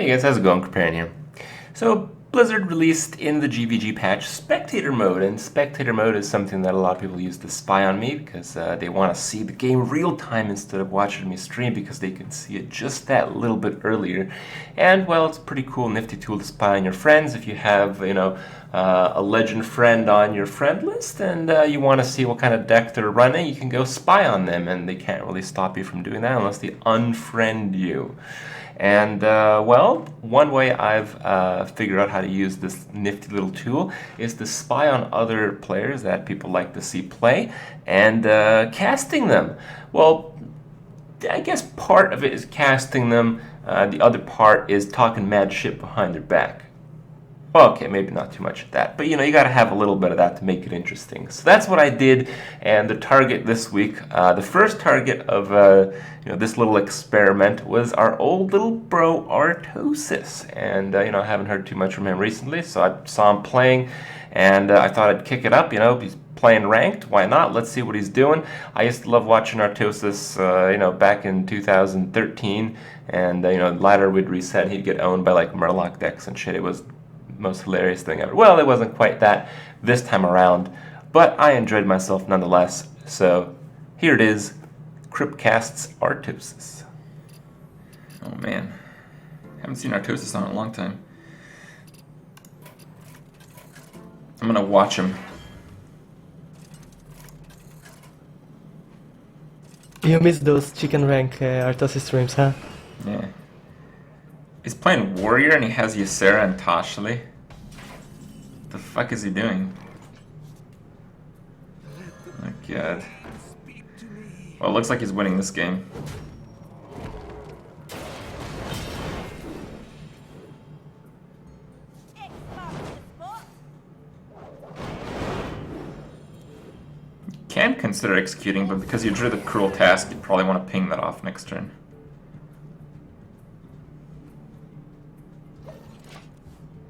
Hey guys, how's it going? Kripp here. So, Blizzard released in the GVG patch spectator mode, and spectator mode is something that a lot of people use to spy on me because they want to see the game real time instead of watching me stream because they can see it just that little bit earlier. And well, it's a pretty cool, nifty tool to spy on your friends if you have, a legend friend on your friend list and you want to see what kind of deck they're running, you can go spy on them and they can't really stop you from doing that unless they unfriend you. And, well, one way I've figured out how to use this nifty little tool is to spy on other players that people like to see play and casting them. Well, I guess part of it is casting them, the other part is talking mad shit behind their back. Well, okay, maybe not too much of that, but you gotta have a little bit of that to make it interesting. So that's what I did, and the target this week, the first target of this little experiment was our old little bro Artosis, and I haven't heard too much from him recently, so I saw him playing, and I thought I'd kick it up. He's playing ranked, why not? Let's see what he's doing. I used to love watching Artosis, back in 2013, and ladder would reset, he'd get owned by like Murloc decks and shit. It was most hilarious thing ever. Well, it wasn't quite that this time around, but I enjoyed myself nonetheless. So here it is, Kripp casts Artosis. Oh man, haven't seen Artosis on in a long time. I'm gonna watch him. You missed those chicken rank Artosis streams, huh? Yeah. He's playing Warrior and he has Ysera and Tashli. What the fuck is he doing? Oh god. Well, it looks like he's winning this game. Can consider executing, but because you drew the cruel task, you'd probably want to ping that off next turn.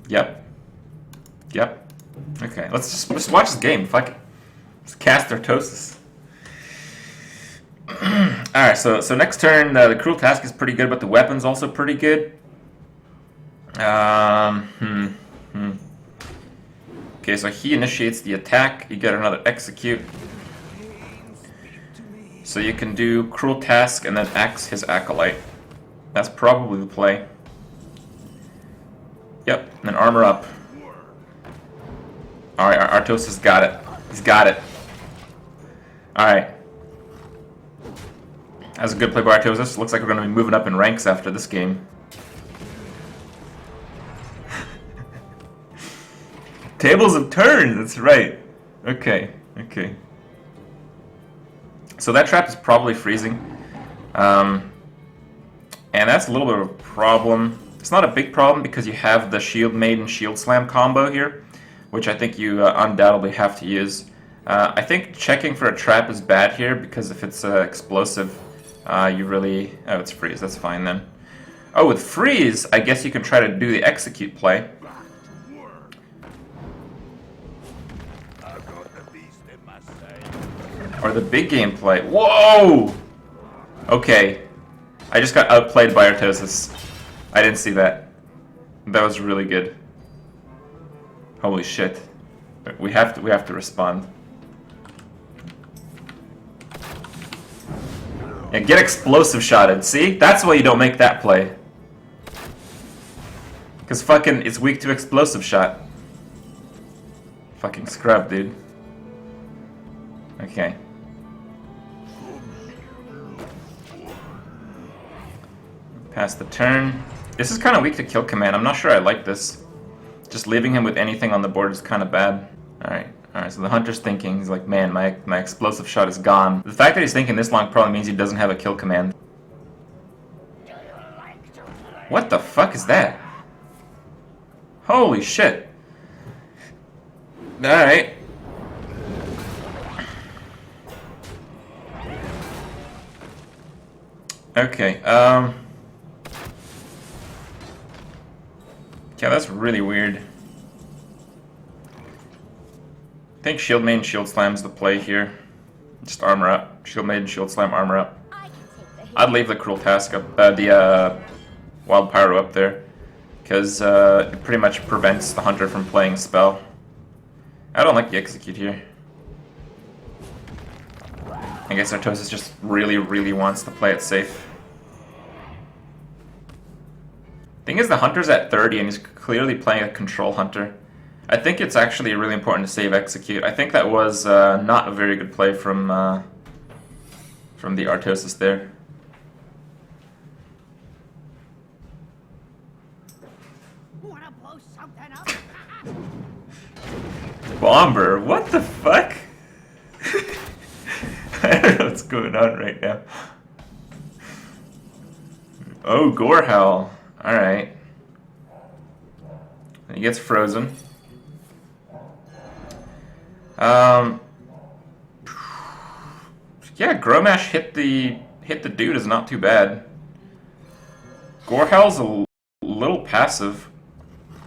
Yep. Okay, let's just watch this game. Fuck it. Let's cast Artosis. Alright, so next turn, the cruel task is pretty good, but the weapon's also pretty good. Okay, so he initiates the attack. You get another execute. So you can do cruel task and then axe his acolyte. That's probably the play. Yep, and then armor up. Alright, Artosis got it. He's got it. Alright. That's a good play by Artosis. Looks like we're going to be moving up in ranks after this game. Tables have turned, that's right. Okay. So that trap is probably freezing. And that's a little bit of a problem. It's not a big problem because you have the Shield Maiden Shield Slam combo here, which I think you undoubtedly have to use. I think checking for a trap is bad here because if it's explosive, you really... Oh, it's freeze, that's fine then. Oh, with freeze, I guess you can try to do the execute play. Or the big game play. Whoa! Okay. I just got outplayed by Artosis. I didn't see that. That was really good. Holy shit. We have to respond. Yeah, get explosive shotted. See? That's why you don't make that play. Cause fucking it's weak to explosive shot. Fucking scrub, dude. Okay. Pass the turn. This is kind of weak to kill command. I'm not sure I like this. Just leaving him with anything on the board is kind of bad. Alright, so the hunter's thinking, he's like, man, my explosive shot is gone. The fact that he's thinking this long probably means he doesn't have a kill command. What the fuck is that? Holy shit. Alright. Okay, yeah, that's really weird. I think Shield Maiden Shield Slam's the play here. Just armor up. Shield Maiden Shield Slam, armor up. I'd leave the Cruel Task up, the Wild Pyro up there. because it pretty much prevents the hunter from playing spell. I don't like the execute here. I guess Artosis just really wants to play it safe. Thing is, the hunter's at 30 and he's clearly playing a control hunter. I think it's actually really important to save execute. I think that was not a very good play from the Artosis there. Wanna blow something up? Bomber, what the fuck? I don't know what's going on right now. Oh, Gorehowl. Alright. He gets frozen. Yeah, Gromash hit the dude is not too bad. Gorehowl's a little passive.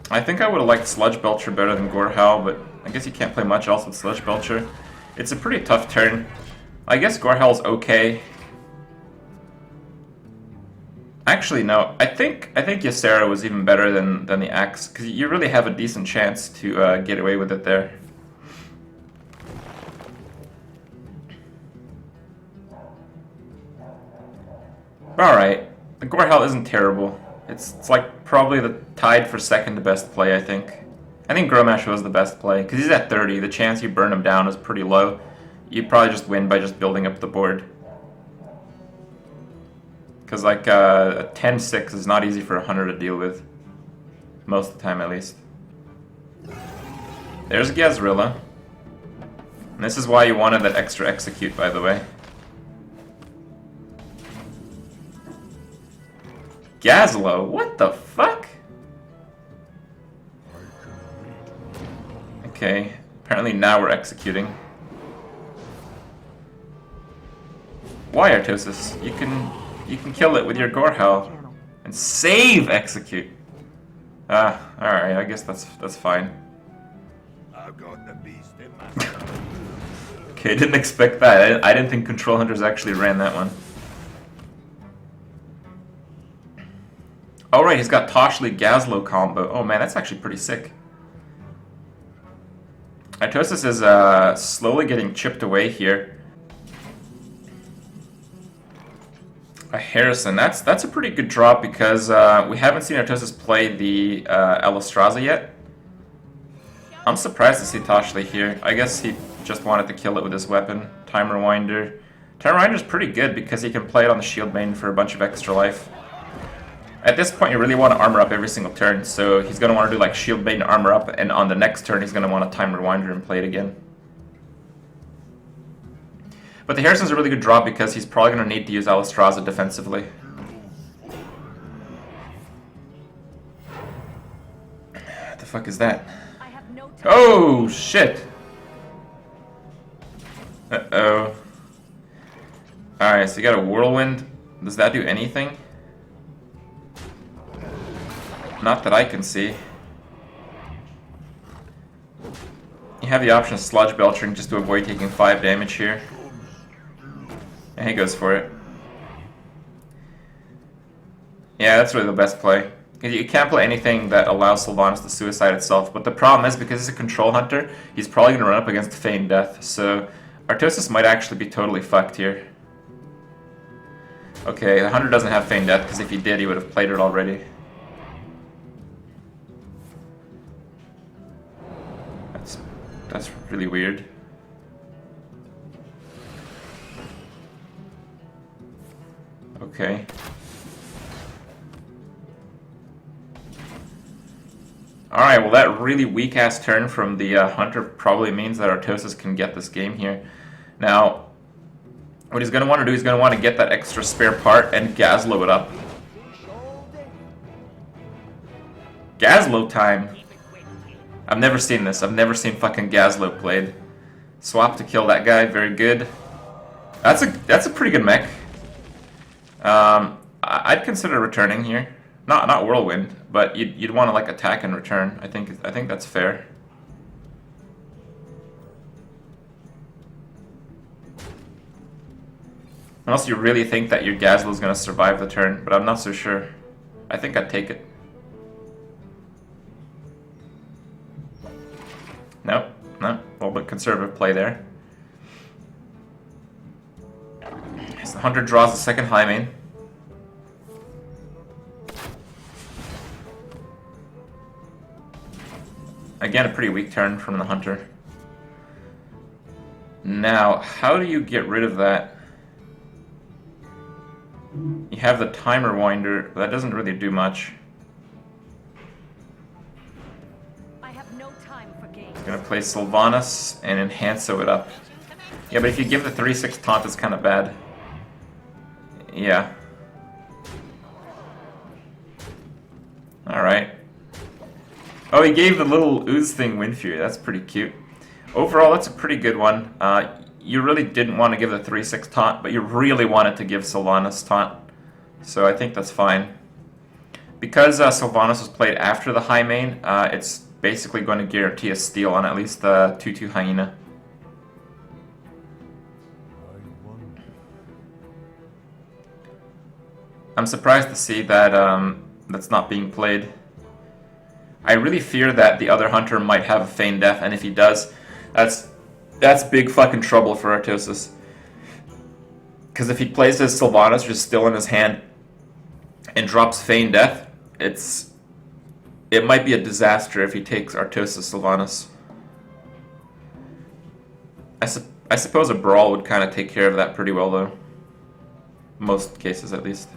I think I would have liked Sludge Belcher better than Gorehowl, but I guess you can't play much else with Sludge Belcher. It's a pretty tough turn. I guess Gorehowl's okay. Actually, no. I think Ysera was even better than the Axe, because you really have a decent chance to get away with it there. Alright, the Gorehowl isn't terrible. It's like probably the tied for second best play, I think. I think Gromash was the best play, because he's at 30. The chance you burn him down is pretty low. You'd probably just win by just building up the board. Because like a 10-6 is not easy for a hunter to deal with. Most of the time, at least. There's Gazrilla. And this is why you wanted that extra execute, by the way. Gazlo, what the fuck? Okay, apparently now we're executing. Why, Artosis? You can kill it with your Gorehowl and save execute. Ah, alright, I guess that's fine. I've got the beast in my Okay, didn't expect that. I didn't think Control Hunters actually ran that one. Oh right, he's got Toshli Gazlo combo. Oh man, that's actually pretty sick. Artosis is slowly getting chipped away here. A Harrison, that's a pretty good drop because we haven't seen Artosis play the Elistraza yet. I'm surprised to see Toshli here. I guess he just wanted to kill it with his weapon. Time Rewinder. Time Rewinder's pretty good because he can play it on the Shield Maiden for a bunch of extra life. At this point, you really want to armor up every single turn, so he's going to want to do like Shield Maiden armor up, and on the next turn he's going to want to Time Rewinder and play it again. But the Harrison's a really good drop because he's probably going to need to use Elistraza defensively. What the fuck is that? I have no time. Oh, shit! Uh-oh. Alright, so you got a Whirlwind. Does that do anything? Not that I can see. You have the option of Sludge Belching just to avoid taking 5 damage here. And he goes for it. Yeah, that's really the best play. You can't play anything that allows Sylvanas to suicide itself, but the problem is because he's a control hunter, he's probably going to run up against Feigned Death, so Artosis might actually be totally fucked here. Okay, the hunter doesn't have Feigned Death, because if he did, he would have played it already. That's really weird. Okay. Alright, well that really weak-ass turn from the hunter probably means that Artosis can get this game here. Now, what he's going to want to do, he's going to want to get that extra spare part and Gazlo it up. Gazlo time! I've never seen this. I've never seen fucking Gazlo played. Swap to kill that guy, very good. That's a pretty good mech. I'd consider returning here. Not Whirlwind, but you'd want to like attack and return. I think that's fair. Unless you really think that your Gazlo's gonna survive the turn, but I'm not so sure. I think I'd take it. Nope, no, a little bit conservative play there. As the hunter draws the second high main. Again, a pretty weak turn from the hunter. Now, how do you get rid of that? You have the timer winder, but that doesn't really do much. I have no time for games. Gonna play Sylvanas and Enhanso it up. Yeah, but if you give the 3/6 taunt, it's kind of bad. Yeah. Alright. Oh, he gave the little ooze thing Wind Fury. That's pretty cute. Overall, that's a pretty good one. You really didn't want to give the 3/6 taunt, but you really wanted to give Sylvanas taunt. So I think that's fine. Because Sylvanas was played after the high main, it's basically going to guarantee a steal on at least the 2/2 Hyena. I'm surprised to see that that's not being played. I really fear that the other hunter might have a Feign Death, and if he does, that's big fucking trouble for Artosis. Because if he plays his Sylvanas just still in his hand and drops Feign Death, it might be a disaster if he takes Artosis Sylvanas. I suppose a Brawl would kind of take care of that pretty well, though. Most cases, at least.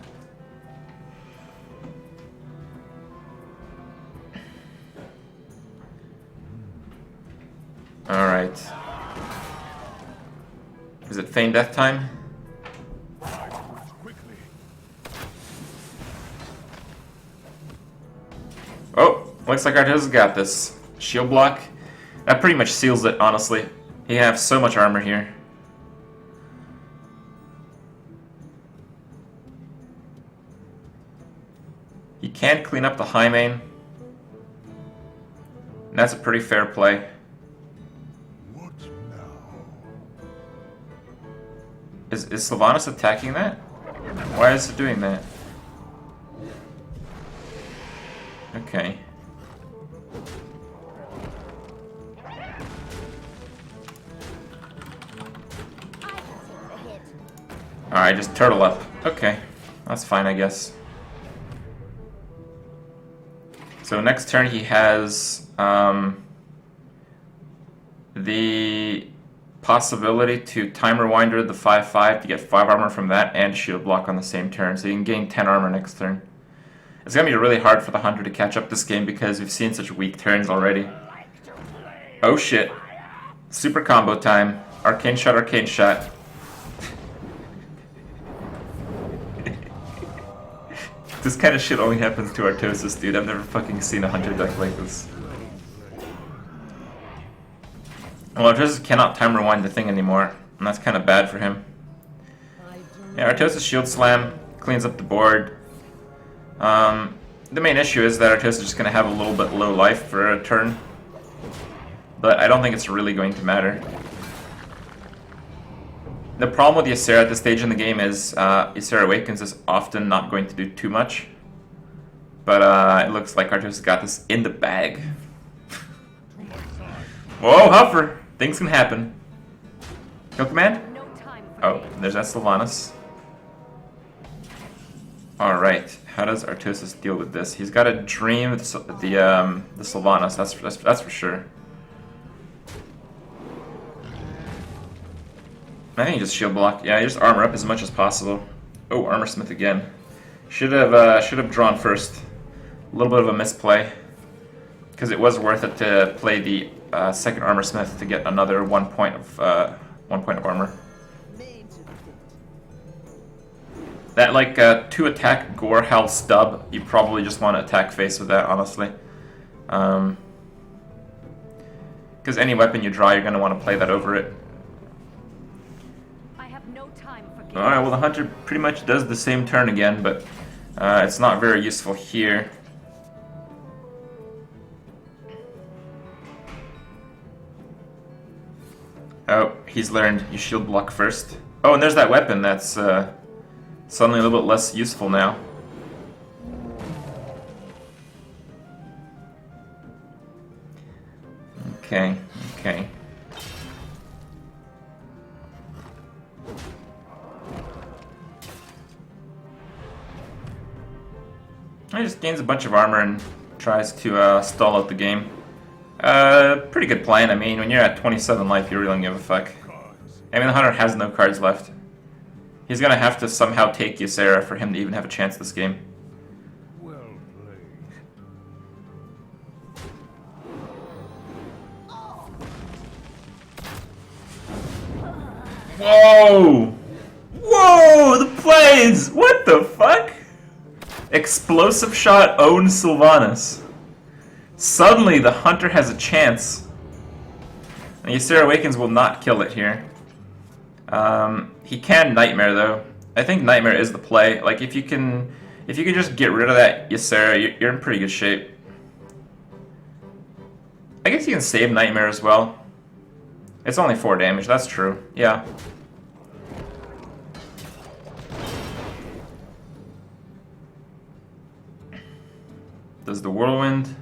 Alright. Is it Feign Death time? Oh, looks like Artosis got this. Shield block. That pretty much seals it, honestly. He has so much armor here. He can clean up the high main. And that's a pretty fair play. Is Sylvanas attacking that? Why is it doing that? Okay. Alright, just turtle up. Okay. That's fine, I guess. So next turn he has the possibility to timer winder the 5/5 to get 5 armor from that and shield block on the same turn, so you can gain 10 armor next turn. It's gonna be really hard for the hunter to catch up this game because we've seen such weak turns already. Oh shit. Super combo time. Arcane shot, arcane shot. This kind of shit only happens to Artosis, dude. I've never fucking seen a hunter deck like this. Well, Artosis cannot time rewind the thing anymore, and that's kind of bad for him. Yeah, Artosis Shield Slam cleans up the board. The main issue is that Artosis is just going to have a little bit low life for a turn, but I don't think it's really going to matter. The problem with Ysera at this stage in the game is Ysera Awakens is often not going to do too much, but it looks like Artosis got this in the bag. Whoa, Huffer! Things can happen. Kill command? Oh, there's that Sylvanas. Alright, how does Artosis deal with this? He's got to dream the Sylvanas, that's for sure. I think you just shield block. Yeah, you just armor up as much as possible. Oh, Armor Smith again. Should have drawn first. A little bit of a misplay, because it was worth it to play the second Armor Smith to get another 1 point of armor. That like 2 attack Gore Howl stub, you probably just want to attack face with that, honestly. Because any weapon you draw, you're going to want to play that over it. Alright, well the hunter pretty much does the same turn again, but it's not very useful here. Oh, he's learned you shield block first. Oh, and there's that weapon that's suddenly a little bit less useful now. Okay, okay. He just gains a bunch of armor and tries to stall out the game. Pretty good plan. I mean, when you're at 27 life, you really don't give a fuck. I mean, the Hunter has no cards left. He's gonna have to somehow take Ysera for him to even have a chance this game. Whoa! Whoa! The plays! What the fuck? Explosive shot owns Sylvanas. Suddenly the Hunter has a chance. And Ysera Awakens will not kill it here. He can Nightmare though. I think Nightmare is the play. Like if you can just get rid of that Ysera, you're in pretty good shape. I guess you can save Nightmare as well. It's only 4 damage, that's true. Yeah. Does the Whirlwind?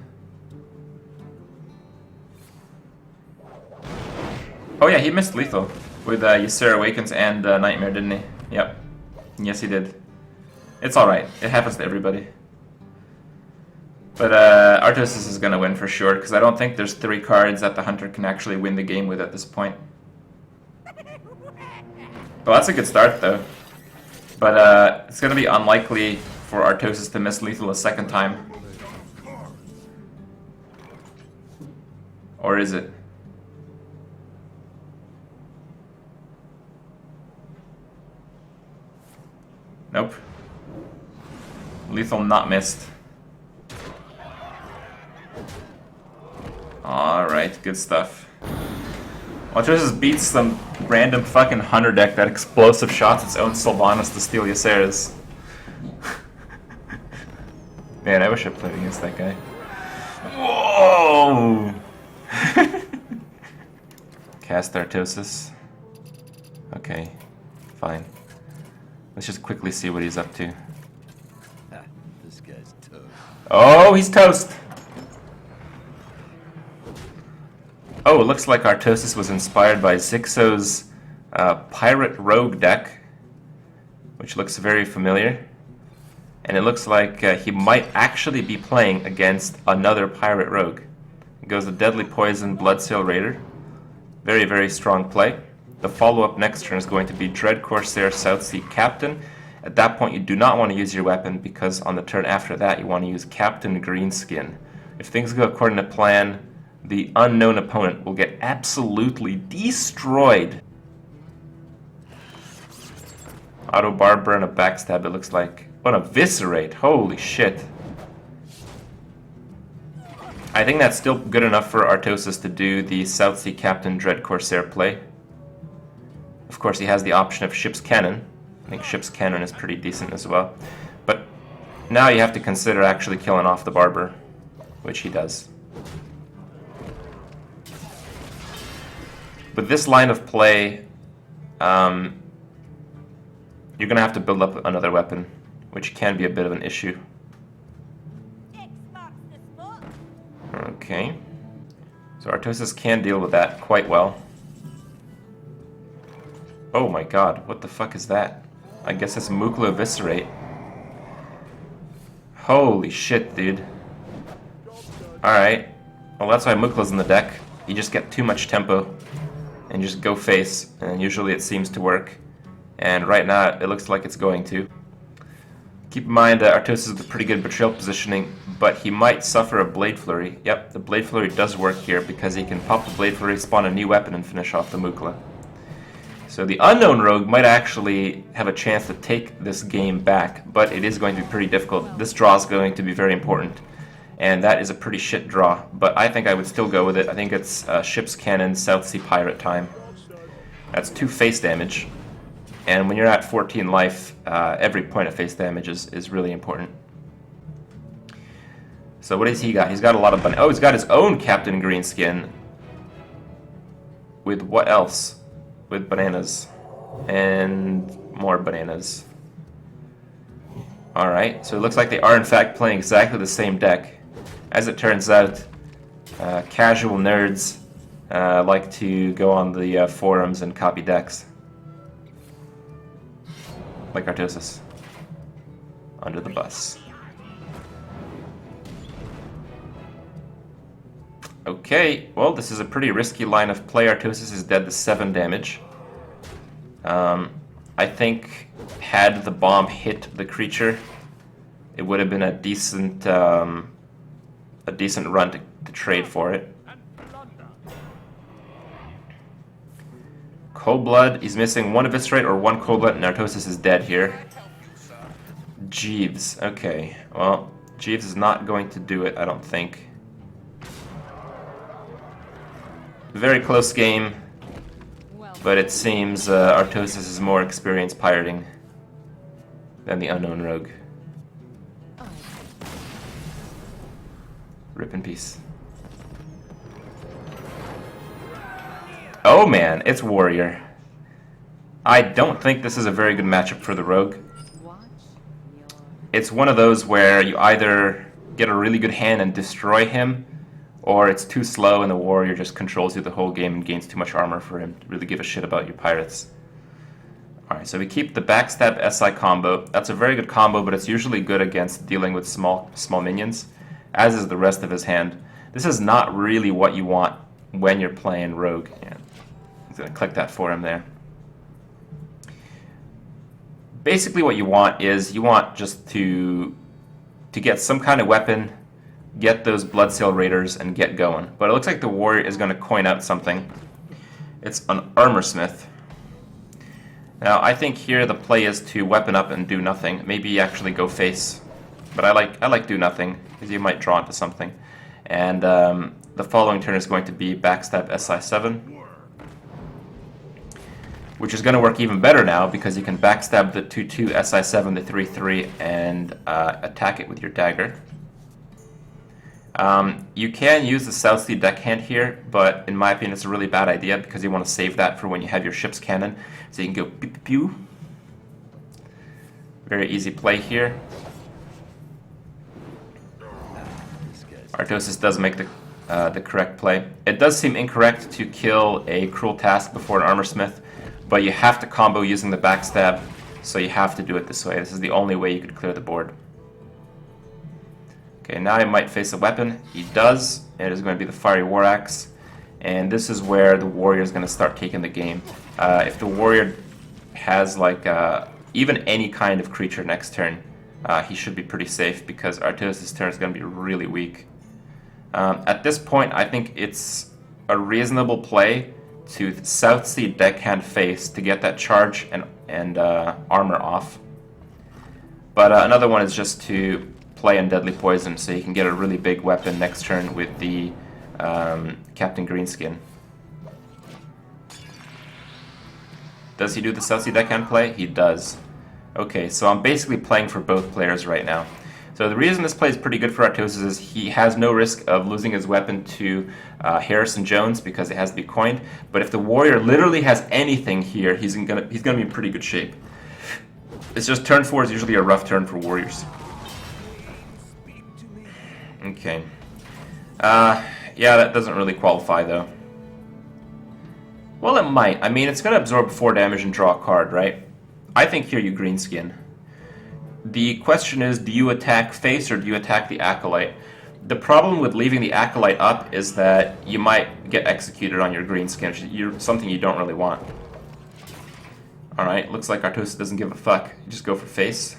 Oh yeah, he missed lethal with Ysera Awakens and Nightmare, didn't he? Yep. Yes, he did. It's alright. It happens to everybody. But Artosis is going to win for sure, because I don't think there's 3 cards that the Hunter can actually win the game with at this point. Well, that's a good start, though. But it's going to be unlikely for Artosis to miss lethal a second time. Or is it? Nope. Lethal not missed. Alright, good stuff. Artosis beats some random fucking Hunter deck that explosive shots its own Sylvanas to steal Ysera's. Man, I wish I played against that guy. Whoa! Cast Artosis. Okay, fine. Let's just quickly see what he's up to. This guy's toast. Oh, he's toast! Oh, it looks like Artosis was inspired by Zixo's Pirate Rogue deck, which looks very familiar. And it looks like he might actually be playing against another Pirate Rogue. It goes the Deadly Poison Bloodsail Raider. Very, very strong play. The follow-up next turn is going to be Dread Corsair Southsea Captain. At that point, you do not want to use your weapon, because on the turn after that, you want to use Captain Greenskin. If things go according to plan, the unknown opponent will get absolutely destroyed. Auto Barber and a Backstab, it looks like. What a Eviscerate, holy shit. I think that's still good enough for Artosis to do the Southsea Captain Dread Corsair play. Of course, he has the option of Ship's Cannon. I think Ship's Cannon is pretty decent as well. But now you have to consider actually killing off the Barber, which he does. With this line of play, you're going to have to build up another weapon, which can be a bit of an issue. Okay. So Artosis can deal with that quite well. Oh my god, what the fuck is that? I guess it's Mukla Eviscerate. Holy shit, dude. Alright. Well, that's why Mukla's in the deck. You just get too much tempo and just go face, and usually it seems to work. And right now, it looks like it's going to. Keep in mind that Artosis is with pretty good betrayal positioning, but he might suffer a Blade Flurry. Yep, the Blade Flurry does work here because he can pop the Blade Flurry, spawn a new weapon, and finish off the Mukla. So the Unknown Rogue might actually have a chance to take this game back, but it is going to be pretty difficult. This draw is going to be very important, and that is a pretty shit draw, but I think I would still go with it. I think it's Ship's Cannon, Southsea Pirate time. That's 2 face damage. And when you're at 14 life, every point of face damage is really important. So what has he got? He's got a lot of... Oh, he's got his own Captain Greenskin. With what else? With bananas. And more bananas. Alright, so it looks like they are in fact playing exactly the same deck. As it turns out, casual nerds like to go on the forums and copy decks. Like Artosis. Under the bus. Okay, well, this is a pretty risky line of play. Artosis is dead to 7 damage. I think had the bomb hit the creature, it would have been a decent run to trade for it. Cold Blood, he's missing 1 Eviscerate or 1 Cold Blood, and Artosis is dead here. Jeeves, okay. Well, Jeeves is not going to do it, I don't think. Very close game, but it seems Artosis is more experienced pirating than the unknown rogue. Rip in peace. Oh man, it's Warrior. I don't think this is a very good matchup for the rogue. It's one of those where you either get a really good hand and destroy him, or it's too slow and the warrior just controls you the whole game and gains too much armor for him to really give a shit about your pirates. Alright, so we keep the backstab SI combo. That's a very good combo, but it's usually good against dealing with small minions, as is the rest of his hand. This is not really what you want when you're playing rogue. Yeah, I'm going to click that for him there. Basically what you want is you want just to get some kind of weapon, get those Bloodsail Raiders, and get going. But it looks like the warrior is going to coin out something. It's an Armorsmith. Now I think here the play is to weapon up and do nothing. Maybe actually go face. But I like do nothing, because you might draw into something. And the following turn is going to be backstab SI7. Which is going to work even better now, because you can backstab the 2-2 SI7 to 3-3 and attack it with your dagger. You can use the Southsea deckhand here, but in my opinion it's a really bad idea, because you want to save that for when you have your ship's cannon. So you can go pew pew pew. Very easy play here. Artosis does make the correct play. It does seem incorrect to kill a Cruel Task before an Armorsmith, but you have to combo using the backstab, so you have to do it this way. This is the only way you could clear the board. Okay, now he might face a weapon. He does. It is going to be the Fiery War Axe, and this is where the warrior is going to start taking the game. If the warrior has like even any kind of creature next turn, he should be pretty safe, because Artosis' turn is going to be really weak. At this point, I think it's a reasonable play to Southsea deckhand face to get that charge and armor off. But another one is just to play in Deadly Poison, so you can get a really big weapon next turn with the Captain Greenskin. Does he do the Southsea deckhand play? He does. Okay, so I'm basically playing for both players right now. So the reason this play is pretty good for Artosis is he has no risk of losing his weapon to Harrison Jones, because it has to be coined. But if the warrior literally has anything here, he's gonna be in pretty good shape. It's just turn 4 is usually a rough turn for warriors. Okay. Yeah, that doesn't really qualify though. Well, it might. I mean, it's gonna absorb 4 damage and draw a card, right? I think here you greenskin. The question is, do you attack face or do you attack the Acolyte? The problem with leaving the Acolyte up is that you might get executed on your greenskin, which is something you don't really want. Alright, looks like Artosis doesn't give a fuck. You just go for face.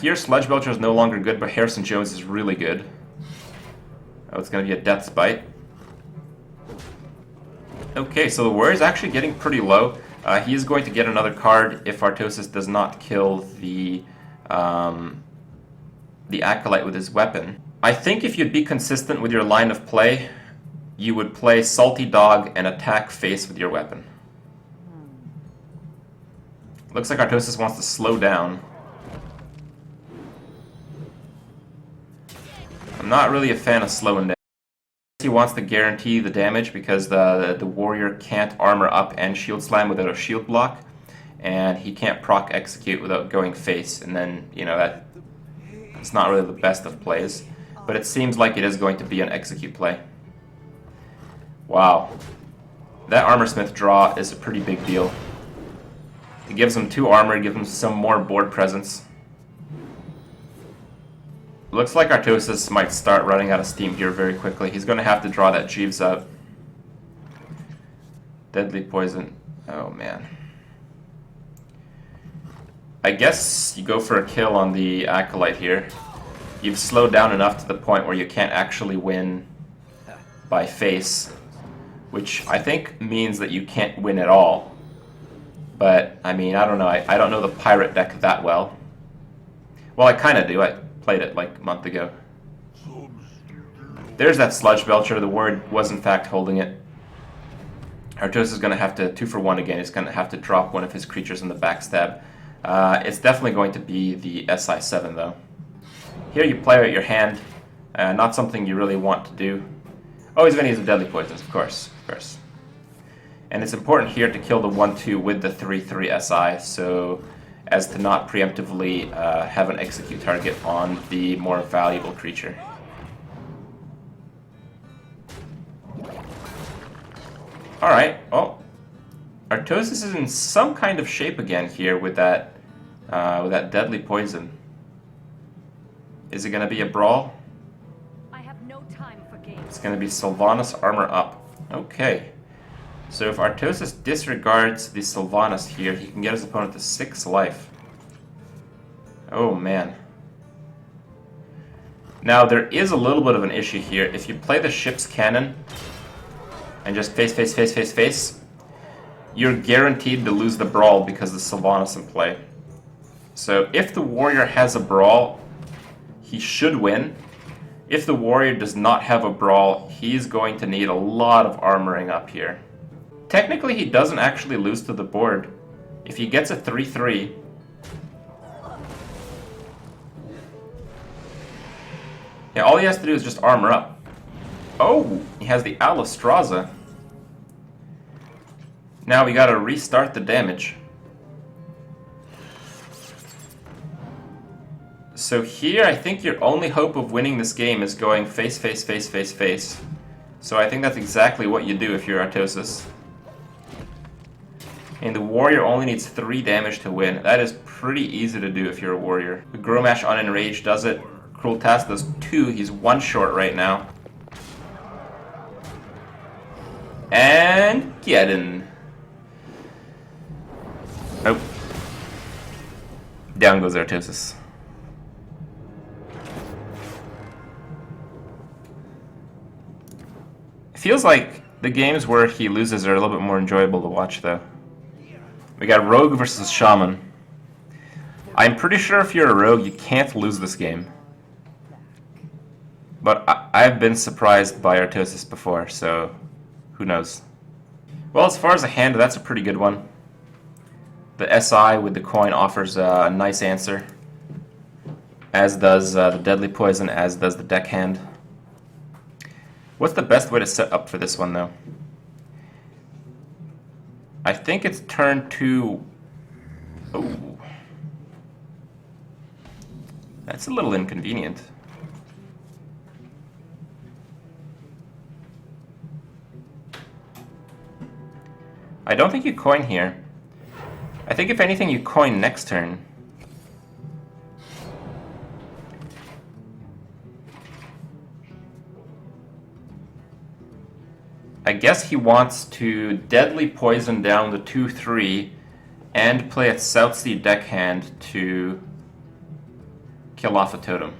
Here, Sludge Belcher is no longer good, but Harrison Jones is really good. Oh, it's going to be a Death's Bite. Okay, so the warrior is actually getting pretty low. He is going to get another card if Artosis does not kill the Acolyte with his weapon. I think if you'd be consistent with your line of play, you would play Salty Dog and attack face with your weapon. Looks like Artosis wants to slow down. I'm not really a fan of slowing down. He wants to guarantee the damage, because the warrior can't armor up and shield slam without a shield block, and he can't proc execute without going face, and then, you know, that it's not really the best of plays, but it seems like it is going to be an execute play. Wow. That Armorsmith draw is a pretty big deal. It gives him 2 armor, gives him some more board presence. Looks like Artosis might start running out of steam here very quickly. He's going to have to draw that Jeeves out. Deadly Poison. Oh, man. I guess you go for a kill on the Acolyte here. You've slowed down enough to the point where you can't actually win by face, which I think means that you can't win at all. But, I mean, I don't know. I don't know the Pirate deck that well. Well, I kind of do. I played it like a month ago. There's that Sludge Belcher. The Ward was, in fact, holding it. Artosis is going to have to 2-for-1 again. He's going to have to drop one of his creatures in the backstab. It's definitely going to be the SI7, though. Here you play out your hand. Not something you really want to do. Oh, he's going to use the Deadly Poisons, of course. And it's important here to kill the 1-2 with the 3-3 SI, so as to not preemptively have an execute target on the more valuable creature. Alright, well, Artosis is in some kind of shape again here with that Deadly Poison. Is it going to be a brawl? I have no time for games. It's going to be Sylvanas armor up. Okay. So if Artosis disregards the Sylvanas here, he can get his opponent to 6 life. Oh man. Now there is a little bit of an issue here. If you play the ship's cannon and just face, you're guaranteed to lose the brawl because the Sylvanas in play. So if the warrior has a brawl, he should win. If the warrior does not have a brawl, he's going to need a lot of armoring up here. Technically, he doesn't actually lose to the board. If he gets a 3-3, yeah, all he has to do is just armor up. Oh, he has the Allostraza. Now we gotta restart the damage. So here, I think your only hope of winning this game is going face. So I think that's exactly what you do if you're Artosis. And the warrior only needs 3 damage to win. That is pretty easy to do if you're a warrior. The Gromash on Enrage does it. Cruel Task does 2. He's 1 short right now. And Geddon. Nope. Down goes Artosis. It feels like the games where he loses are a little bit more enjoyable to watch, though. We got Rogue versus Shaman. I'm pretty sure if you're a Rogue, you can't lose this game. But I've been surprised by Artosis before, so who knows. Well, as far as a hand, that's a pretty good one. The SI with the coin offers a nice answer. As does the Deadly Poison, as does the deckhand. What's the best way to set up for this one, though? I think it's turn 2. Oh. That's a little inconvenient. I don't think you coin here. I think if anything you coin next turn. I guess he wants to Deadly Poison down the 2-3 and play a Southsea deckhand to kill off a totem.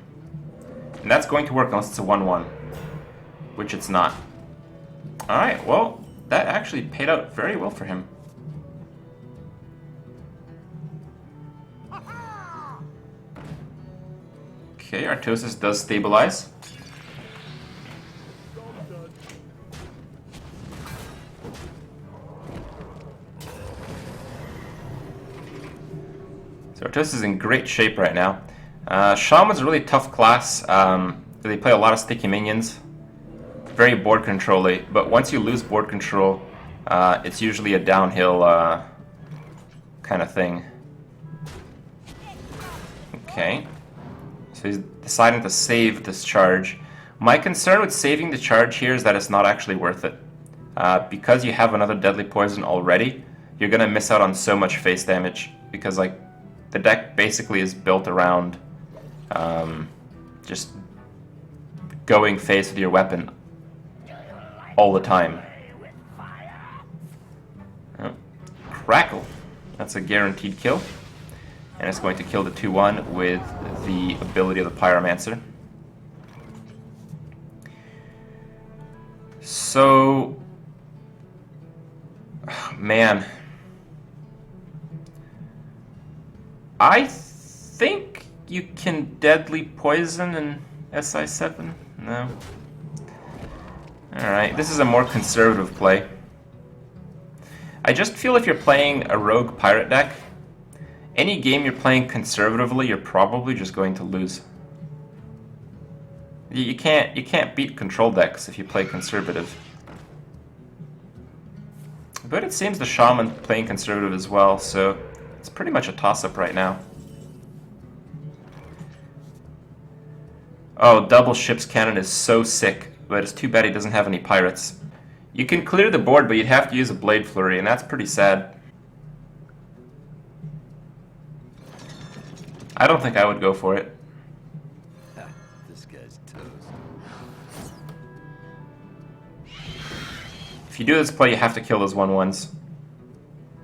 And that's going to work unless it's a 1-1, which it's not. Alright, well, that actually paid out very well for him. Okay, Artosis does stabilize. So Artosis is in great shape right now. Shaman's a really tough class. They play a lot of sticky minions. Very board control-y, but once you lose board control, it's usually a downhill kind of thing. Okay. So he's deciding to save this charge. My concern with saving the charge here is that it's not actually worth it. because you have another deadly poison already, you're gonna miss out on so much face damage because like the deck basically is built around just going face with your weapon all the time. Oh, Crackle. That's a guaranteed kill. And it's going to kill the 2-1 with the ability of the Pyromancer. So, man, I think you can deadly poison in SI7. No. Alright, this is a more conservative play. I just feel if you're playing a rogue pirate deck, any game you're playing conservatively, you're probably just going to lose. You can't beat control decks if you play conservative. But it seems the Shaman playing conservative as well, so it's pretty much a toss-up right now. Oh, double ship's cannon is so sick, but it's too bad he doesn't have any pirates. You can clear the board, but you'd have to use a Blade Flurry, and that's pretty sad. I don't think I would go for it. This guy's toast. If you do this play, you have to kill those 1/1s.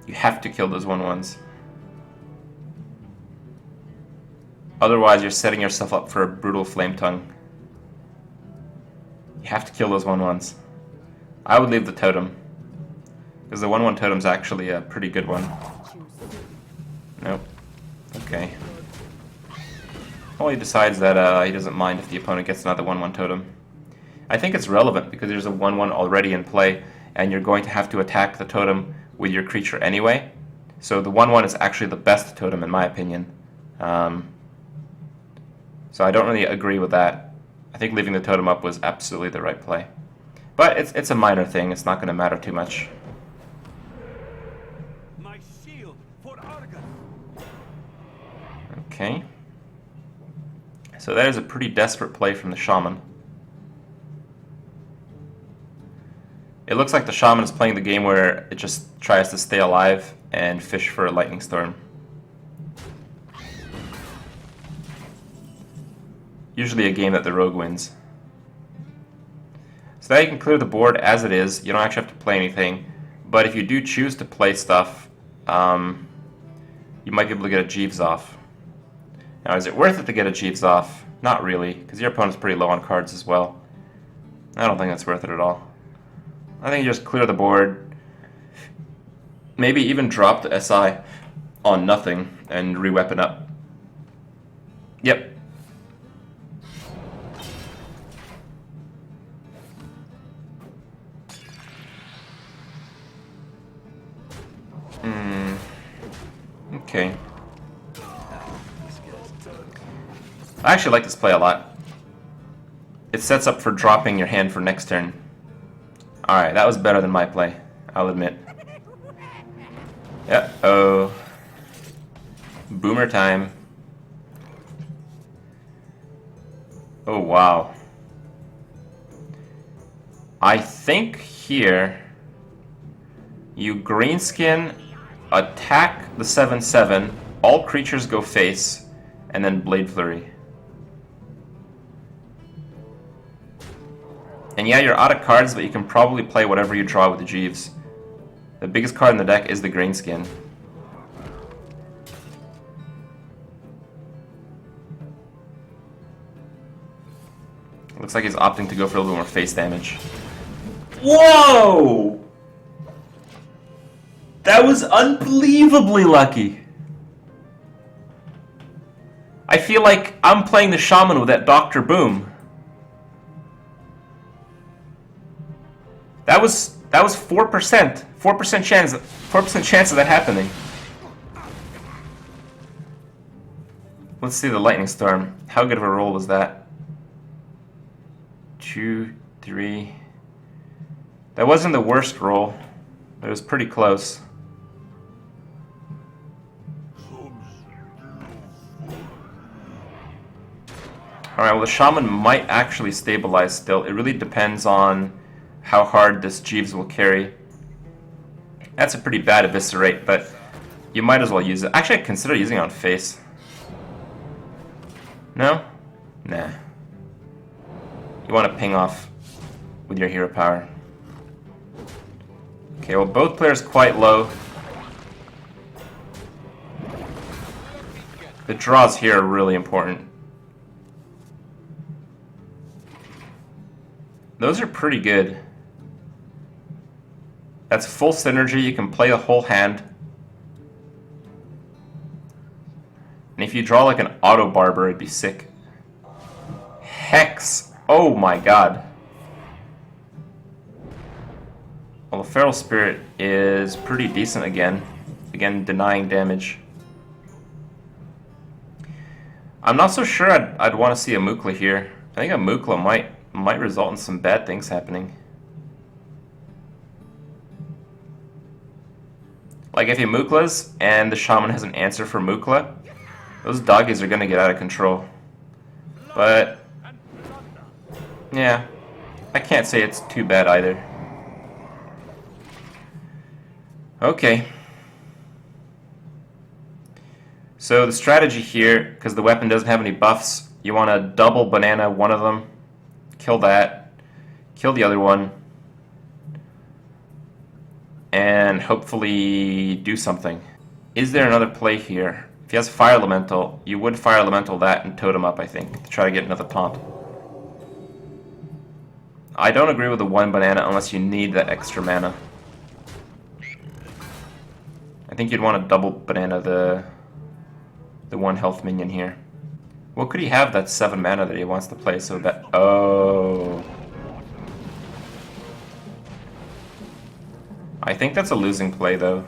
You have to kill those 1/1s. Otherwise, you're setting yourself up for a brutal Flame Tongue. You have to kill those 1/1s. I would leave the totem, because the 1/1 totem's actually a pretty good one. Nope. Okay. Well, he decides that he doesn't mind if the opponent gets another 1/1 totem. I think it's relevant because there's a 1/1 already in play, and you're going to have to attack the totem with your creature anyway. So the 1/1 is actually the best totem in my opinion. So I don't really agree with that. I think leaving the totem up was absolutely the right play. But it's a minor thing, it's not going to matter too much. My shield for Argus. Okay. So that is a pretty desperate play from the Shaman. It looks like the Shaman is playing the game where it just tries to stay alive and fish for a Lightning Storm. Usually a game that the Rogue wins. So now you can clear the board as it is. You don't actually have to play anything. But if you do choose to play stuff, you might be able to get a Jeeves off. Now, is it worth it to get a Jeeves off? Not really, because your opponent's pretty low on cards as well. I don't think that's worth it at all. I think you just clear the board. Maybe even drop the SI on nothing and re-weapon up. Yep. Okay. I actually like this play a lot. It sets up for dropping your hand for next turn. Alright, that was better than my play, I'll admit. Uh-oh. Boomer time. Oh, wow. I think here you greenskin, attack the 7/7, all creatures go face, and then Blade Flurry. And yeah, you're out of cards, but you can probably play whatever you draw with the Jeeves. The biggest card in the deck is the greenskin. Looks like he's opting to go for a little more face damage. Whoa! That was unbelievably lucky. I feel like I'm playing the Shaman with that Dr. Boom. That was 4%. 4% chance of that happening. Let's see the Lightning Storm. How good of a roll was that? 2, 3. That wasn't the worst roll, but it was pretty close. Alright, well the Shaman might actually stabilize still. It really depends on how hard this Jeeves will carry. That's a pretty bad eviscerate, but you might as well use it. Actually, I consider using it on face. No? Nah. You want to ping off with your hero power. Okay, well, both players quite low. The draws here are really important. Those are pretty good. That's full synergy. You can play the whole hand. And if you draw like an auto barber, it'd be sick. Hex. Oh my god. Well, the Feral Spirit is pretty decent again. Again, denying damage. I'm not so sure I'd want to see a Mukla here. I think a Mukla might result in some bad things happening. Like if he Muklas and the Shaman has an answer for Mukla, those doggies are going to get out of control. But yeah, I can't say it's too bad either. Okay. So the strategy here, because the weapon doesn't have any buffs, you want to double banana one of them, kill that, kill the other one, and hopefully do something. Is there another play here? If he has Fire Elemental, you would Fire Elemental that and totem up, I think, to try to get another taunt. I don't agree with the one banana unless you need that extra mana. I think you'd want to double banana the one health minion here. What could he have that's 7 mana that he wants to play so that... Oh. I think that's a losing play though.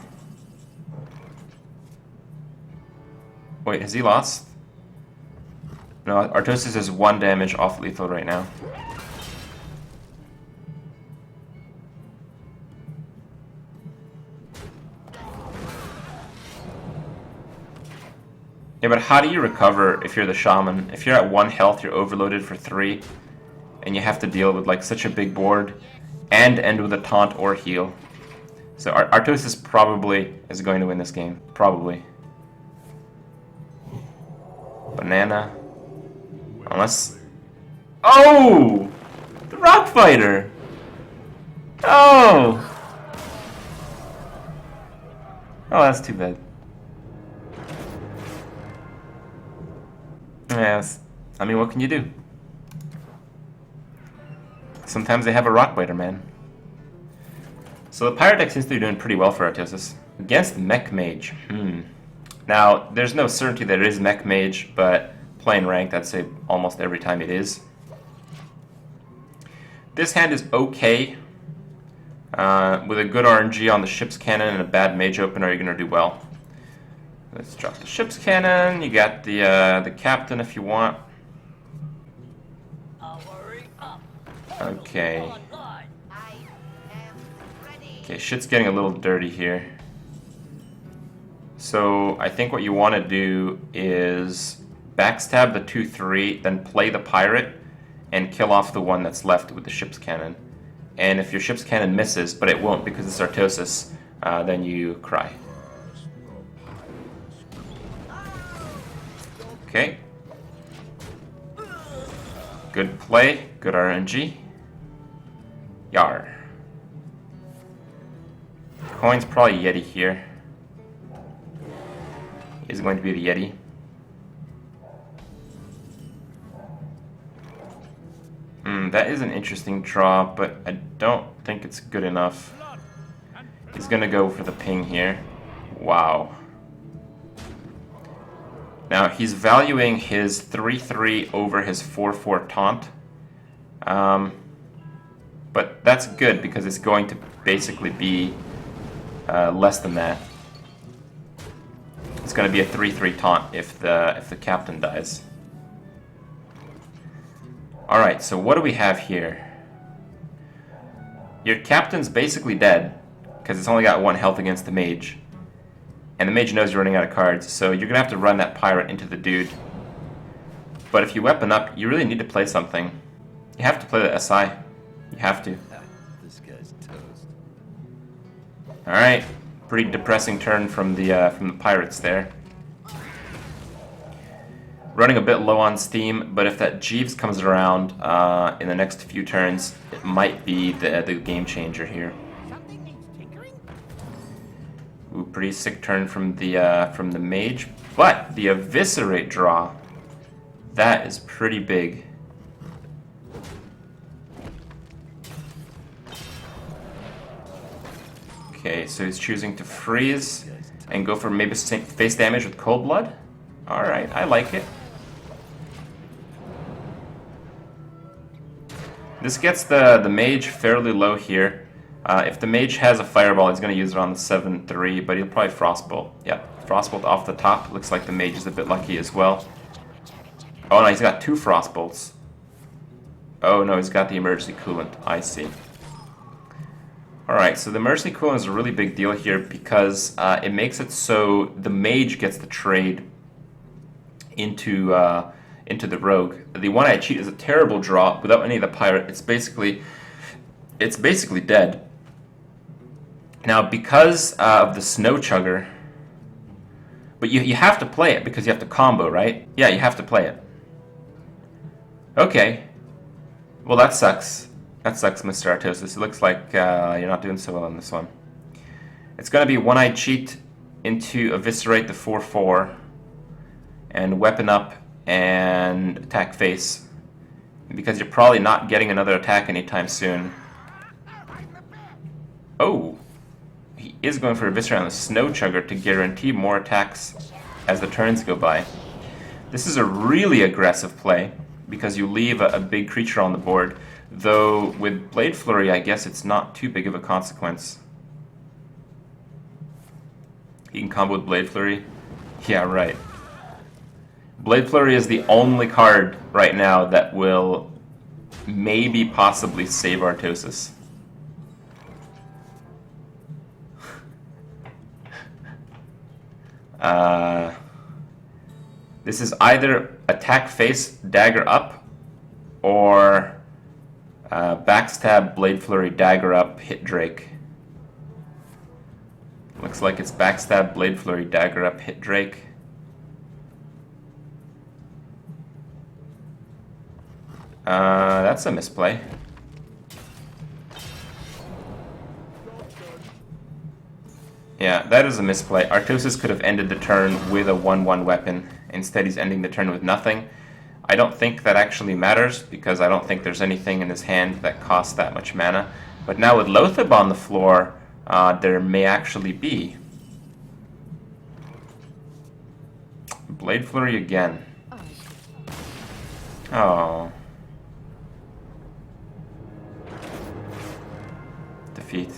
Wait, has he lost? No, Artosis is 1 damage off lethal right now. Yeah, but how do you recover if you're the Shaman? If you're at 1 health, you're overloaded for 3, and you have to deal with like such a big board, and end with a taunt or heal. So Artosis probably is going to win this game. Probably. Banana. Unless... Oh! The Rock Fighter! Oh! Oh, that's too bad. Yes. I mean, what can you do? Sometimes they have a rock biter, man. So the Pirate deck seems to be doing pretty well for Artosis. Against Mech Mage. Now, there's no certainty that it is Mech Mage, but playing ranked, I'd say almost every time it is. This hand is okay. With a good RNG on the Ship's Cannon and a bad Mage opener, you're going to do well. Let's drop the Ship's Cannon. You got the Captain if you want. Okay. Okay, shit's getting a little dirty here. So I think what you want to do is backstab the 2/3, then play the Pirate, and kill off the one that's left with the Ship's Cannon. And if your Ship's Cannon misses, but it won't because it's Artosis, then you cry. Okay. Good play, good RNG. Yar. Coin's probably Yeti here. Is going to be the Yeti. That is an interesting draw, but I don't think it's good enough. He's gonna go for the ping here. Wow. Now, he's valuing his 3/3 over his 4/4 taunt. But that's good because it's going to basically be less than that. It's going to be a 3/3 taunt if the Captain dies. Alright, so what do we have here? Your Captain's basically dead because it's only got 1 health against the Mage. And the Mage knows you're running out of cards, so you're going to have to run that Pirate into the dude. But if you weapon up, you really need to play something. You have to play the SI. You have to. Alright, pretty depressing turn from the pirates there. Running a bit low on steam, but if that Jeeves comes around in the next few turns, it might be the game changer here. Ooh, pretty sick turn from the Mage, but the Eviscerate draw, that is pretty big. Okay, so he's choosing to freeze and go for maybe face damage with Cold Blood. Alright, I like it. This gets the Mage fairly low here. If the Mage has a Fireball, he's going to use it on the 7-3, but he'll probably Frostbolt. Yeah, Frostbolt off the top. Looks like the Mage is a bit lucky as well. Oh no, he's got 2 Frostbolts. Oh no, he's got the Emergency Coolant. I see. Alright, so the Emergency Coolant is a really big deal here because it makes it so the Mage gets the trade into the Rogue. The One-Eyed Cheat is a terrible draw without any of the Pirate. It's basically dead. Now, because of the Snow Chugger, but you have to play it because you have to combo, right? Yeah, you have to play it. Okay. Well, that sucks. That sucks, Mr. Artosis. It looks like you're not doing so well on this one. It's going to be One-Eyed Cheat into Eviscerate the 4-4 and Weapon Up and attack face. Because you're probably not getting another attack anytime soon. Oh! He is going for Eviscerate on the Snow Chugger to guarantee more attacks as the turns go by. This is a really aggressive play because you leave a big creature on the board. Though with Blade Flurry, I guess it's not too big of a consequence. You can combo with Blade Flurry? Yeah, right. Blade Flurry is the only card right now that will maybe possibly save Artosis. This is either attack face, dagger up, or backstab, Blade Flurry, dagger up, hit Drake. Looks like it's backstab, Blade Flurry, dagger up, hit Drake. That's a misplay. Yeah, that is a misplay. Artosis could have ended the turn with a 1-1 weapon. Instead, he's ending the turn with nothing. I don't think that actually matters, because I don't think there's anything in his hand that costs that much mana. But now with Lothab on the floor, there may actually be. Blade Flurry again. Oh. Defeat.